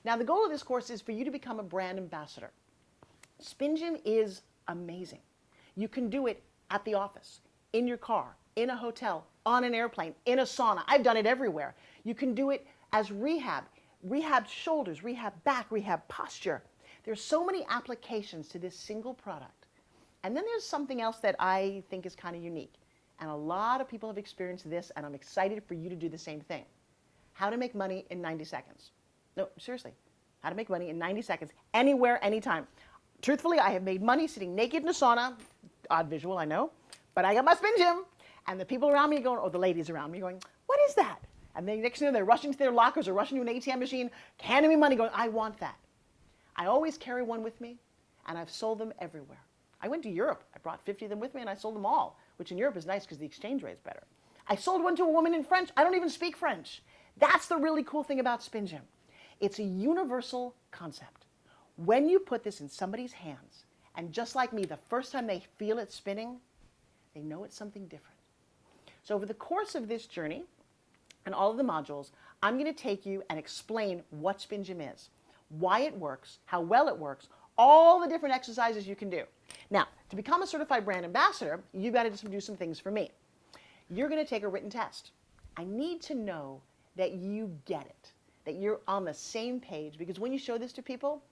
Now, the goal of this course is for you to become a brand ambassador. SpinGym is amazing. You can do it at the office, in your car, in a hotel, on an airplane, in a sauna. I've done it everywhere. You can do it as rehab shoulders, rehab back, rehab posture. There's so many applications to this single product. And then there's something else that I think is kind of unique. And a lot of people have experienced this, and I'm excited for you to do the same thing. How to make money in 90 seconds. No, seriously. How to make money in 90 seconds, anywhere, anytime. Truthfully, I have made money sitting naked in a sauna. Odd visual, I know. But I got my SpinGym. And the people around me going, or the ladies around me going, what is that? And then next thing you know, they're rushing to their lockers or rushing to an ATM machine, handing me money going, I want that. I always carry one with me, and I've sold them everywhere. I went to Europe. I brought 50 of them with me, and I sold them all, which in Europe is nice because the exchange rate is better. I sold one to a woman in French. I don't even speak French. That's the really cool thing about SpinGym. It's a universal concept. When you put this in somebody's hands, and just like me, the first time they feel it spinning, they know it's something different. So over the course of this journey and all of the modules, I'm going to take you and explain what SpinGym is, why it works, how well it works, all the different exercises you can do. Now, to become a certified brand ambassador, you've got to do some things for me. You're going to take a written test. I need to know that you get it, that you're on the same page, because when you show this to people,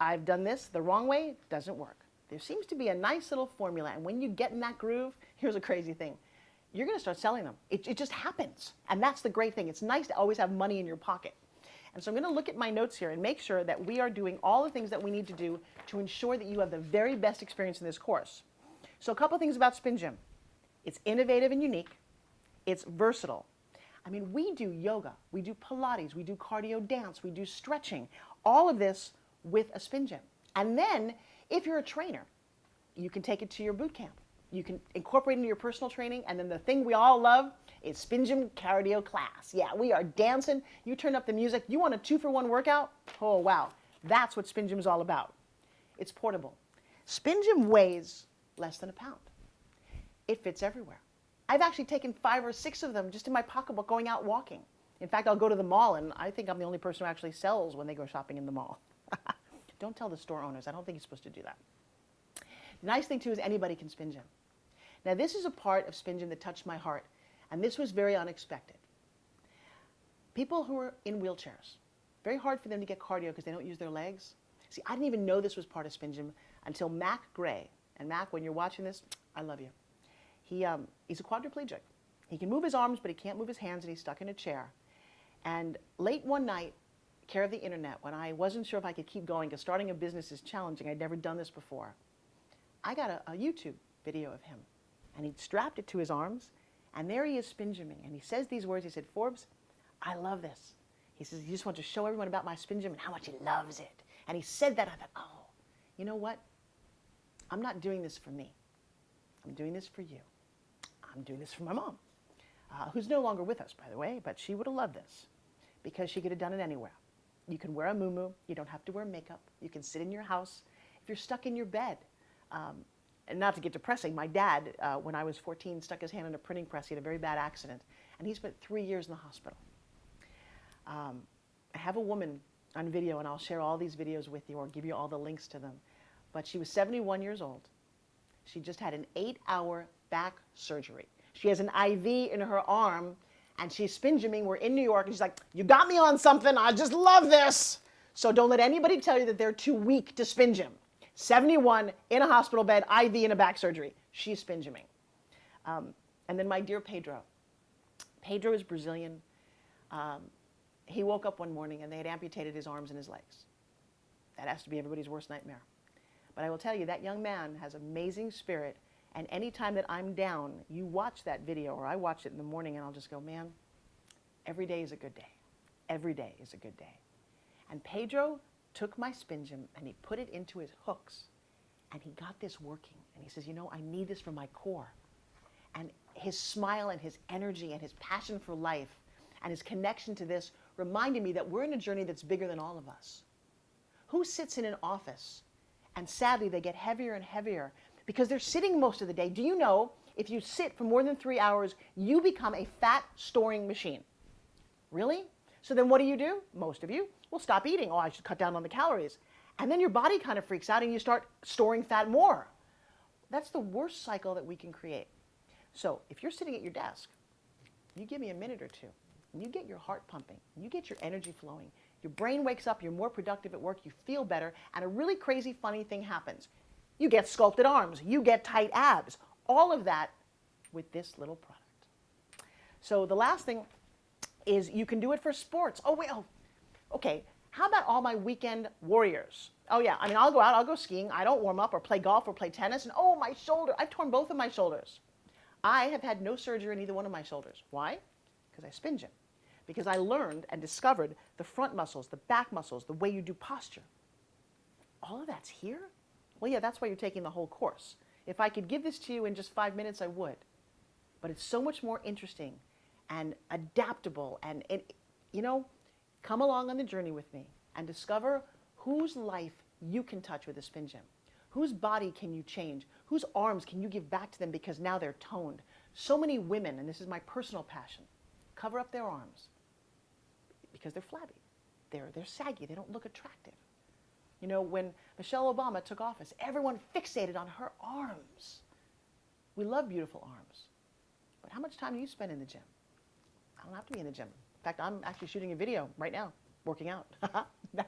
I've done this the wrong way, it doesn't work. There seems to be a nice little formula, and when you get in that groove, here's a crazy thing. You're going to start selling them. It just happens, and that's the great thing. It's nice to always have money in your pocket. And so I'm going to look at my notes here and make sure that we are doing all the things that we need to do to ensure that you have the very best experience in this course. So a couple things about SpinGym. It's innovative and unique. It's versatile. I mean, we do yoga, we do Pilates, we do cardio dance, we do stretching, all of this with a SpinGym. And then, if you're a trainer, you can take it to your boot camp. You can incorporate it into your personal training, and then the thing we all love is SpinGym cardio class. Yeah, we are dancing. You turn up the music. You want a 2-for-1 workout? Oh, wow. That's what SpinGym is all about. It's portable. SpinGym weighs less than a pound. It fits everywhere. I've actually taken 5 or 6 of them just in my pocketbook going out walking. In fact, I'll go to the mall, and I think I'm the only person who actually sells when they go shopping in the mall. Don't tell the store owners. I don't think you're supposed to do that. The nice thing, too, is anybody can SpinGym. Now, this is a part of SpinGym that touched my heart, and this was very unexpected. People who are in wheelchairs, very hard for them to get cardio because they don't use their legs. See, I didn't even know this was part of SpinGym until Mac Gray. And Mac, when you're watching this, I love you. He's a quadriplegic. He can move his arms, but he can't move his hands, and he's stuck in a chair. And late one night, care of the internet, when I wasn't sure if I could keep going because starting a business is challenging, I'd never done this before, I got a YouTube video of him. And he'd strapped it to his arms, and there he is SpinGymming. And he says these words. He said, Forbes, I love this. He says, he just wants to show everyone about my SpinGym and how much he loves it. And he said that. I thought, oh, you know what? I'm not doing this for me. I'm doing this for you. I'm doing this for my mom, who's no longer with us, by the way, but she would have loved this because she could have done it anywhere. You can wear a muumuu. You don't have to wear makeup. You can sit in your house. If you're stuck in your bed, and not to get depressing, my dad, when I was 14, stuck his hand in a printing press. He had a very bad accident, and he spent 3 years in the hospital. I have a woman on video, and I'll share all these videos with you or give you all the links to them. But she was 71 years old. She just had an 8-hour back surgery. She has an IV in her arm, and she's SpinGymming. We're in New York, and she's like, you got me on something. I just love this. So don't let anybody tell you that they're too weak to SpinGym. 71, in a hospital bed, IV in a back surgery. She's SpinGymming. And then my dear Pedro. Pedro is Brazilian. He woke up one morning, and they had amputated his arms and his legs. That has to be everybody's worst nightmare. But I will tell you, that young man has amazing spirit, and anytime that I'm down, you watch that video, or I watch it in the morning, and I'll just go, man, every day is a good day. Every day is a good day. And Pedro took my SpinGym, and he put it into his hooks, and he got this working. And he says, you know, I need this for my core. And his smile and his energy and his passion for life and his connection to this reminded me that we're in a journey that's bigger than all of us. Who sits in an office and sadly they get heavier and heavier because they're sitting most of the day? Do you know if you sit for more than 3 hours, you become a fat storing machine? Really? So then what do? Most of you? well, stop eating. Oh, I should cut down on the calories. And then your body kind of freaks out and you start storing fat more. That's the worst cycle that we can create. So if you're sitting at your desk, you give me a minute or two, and you get your heart pumping, you get your energy flowing, your brain wakes up, you're more productive at work, you feel better, and a really crazy, funny thing happens. You get sculpted arms, you get tight abs, all of that with this little product. So the last thing is you can do it for sports. Oh, wait, oh, okay. How about all my weekend warriors? Oh yeah, I mean, I'll go out, I'll go skiing, I don't warm up or play golf or play tennis, and oh, my shoulder, I've torn both of my shoulders. I have had no surgery in either one of my shoulders. Why? Because I spin gym. Because I learned and discovered the front muscles, the back muscles, the way you do posture. All of that's here? Well, yeah, that's why you're taking the whole course. If I could give this to you in just 5 minutes, I would. But it's so much more interesting and adaptable. And, you know, come along on the journey with me and discover whose life you can touch with a spin gym. Whose body can you change? Whose arms can you give back to them because now they're toned? So many women, and this is my personal passion, cover up their arms because they're flabby. They're saggy. They don't look attractive. You know, when Michelle Obama took office, everyone fixated on her arms. We love beautiful arms. But how much time do you spend in the gym? I don't have to be in the gym. In fact, I'm actually shooting a video right now, working out. How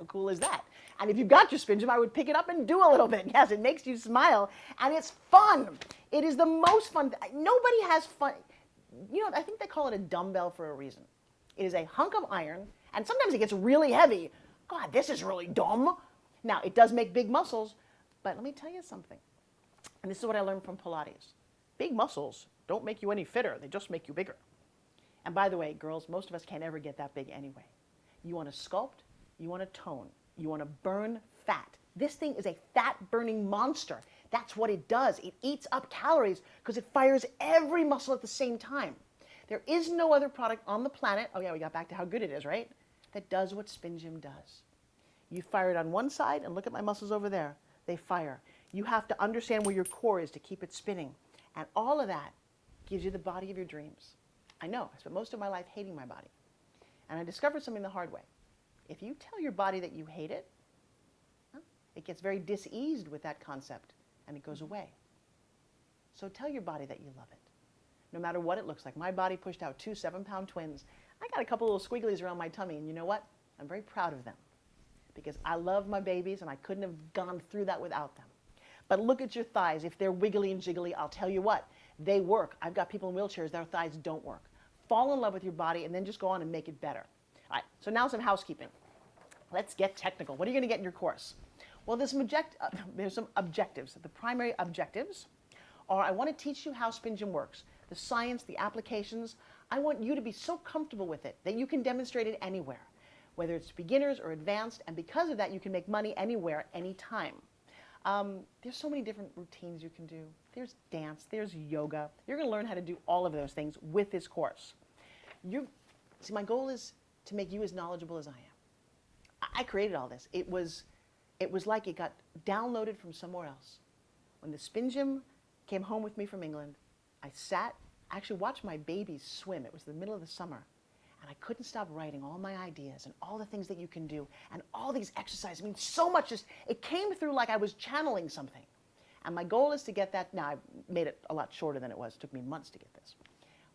cool is that? And if you've got your spin gym, I would pick it up and do a little bit. Yes, it makes you smile, and it's fun. It is the most fun. Nobody has fun. You know, I think they call it a dumbbell for a reason. It is a hunk of iron, and sometimes it gets really heavy. God, this is really dumb. Now, it does make big muscles, but let me tell you something. And this is what I learned from Pilates. Big muscles don't make you any fitter. They just make you bigger. And by the way, girls, most of us can't ever get that big anyway. You want to sculpt, you want to tone, you want to burn fat. This thing is a fat-burning monster. That's what it does. It eats up calories because it fires every muscle at the same time. There is no other product on the planet, oh yeah, we got back to how good it is, right? That does what SpinGym does. You fire it on one side, and look at my muscles over there. They fire. You have to understand where your core is to keep it spinning. And all of that gives you the body of your dreams. I know, I spent most of my life hating my body. And I discovered something the hard way. If you tell your body that you hate it, it gets very diseased with that concept, and it goes away. So tell your body that you love it, no matter what it looks like. My body pushed out 2 7-pound twins. I got a couple little squigglies around my tummy, and you know what? I'm very proud of them because I love my babies, and I couldn't have gone through that without them. But look at your thighs. If they're wiggly and jiggly, I'll tell you what, they work. I've got people in wheelchairs, their thighs don't work. Fall in love with your body, and then just go on and make it better. All right, so now some housekeeping. Let's get technical. What are you going to get in your course? Well, there's some objectives. The primary objectives are I want to teach you how SpinGym works, the science, the applications. I want you to be so comfortable with it that you can demonstrate it anywhere, whether it's beginners or advanced, and because of that, you can make money anywhere, anytime. There's so many different routines you can do. There's dance, there's yoga. You're going to learn how to do all of those things with this course. See, my goal is to make you as knowledgeable as I am. I created all this. It was like it got downloaded from somewhere else. When the SpinGym came home with me from England, I actually watched my babies swim. It was the middle of the summer. And I couldn't stop writing all my ideas and all the things that you can do and all these exercises. I mean, so much it came through like I was channeling something. And my goal is to get that. Now, I've made it a lot shorter than it was. It took me months to get this.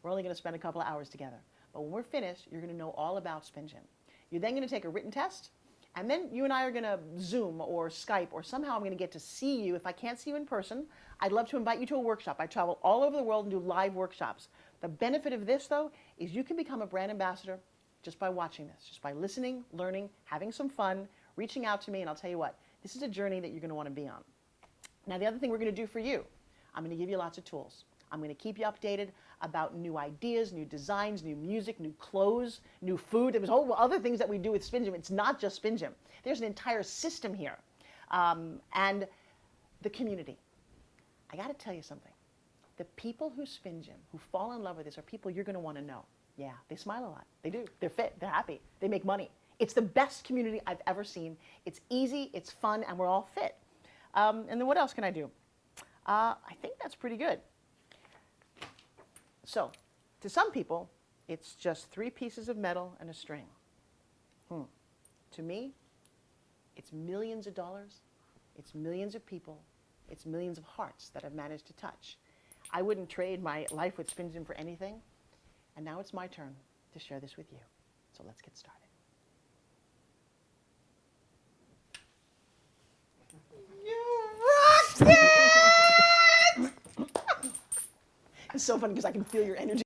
We're only going to spend a couple of hours together. But when we're finished, you're going to know all about SpinGym. You're then going to take a written test. And then you and I are going to Zoom or Skype, or somehow I'm going to get to see you. If I can't see you in person, I'd love to invite you to a workshop. I travel all over the world and do live workshops. The benefit of this, though, is you can become a brand ambassador just by watching this, just by listening, learning, having some fun, reaching out to me, and I'll tell you what, this is a journey that you're going to want to be on. Now, the other thing we're going to do for you, I'm going to give you lots of tools. I'm going to keep you updated about new ideas, new designs, new music, new clothes, new food. There's whole other things that we do with SpinGym. It's not just SpinGym. There's an entire system here. And the community. I got to tell you something. The people who SpinGym, who fall in love with this, are people you're going to want to know. Yeah, they smile a lot. They do. They're fit. They're happy. They make money. It's the best community I've ever seen. It's easy. It's fun. And we're all fit. And then what else can I do? I think that's pretty good. So, to some people, it's just 3 pieces of metal and a string. To me, it's millions of dollars, it's millions of people, it's millions of hearts that I've managed to touch. I wouldn't trade my life with SpinGym for anything. And now it's my turn to share this with you. So let's get started. You rocked it! It's so funny because I can feel your energy.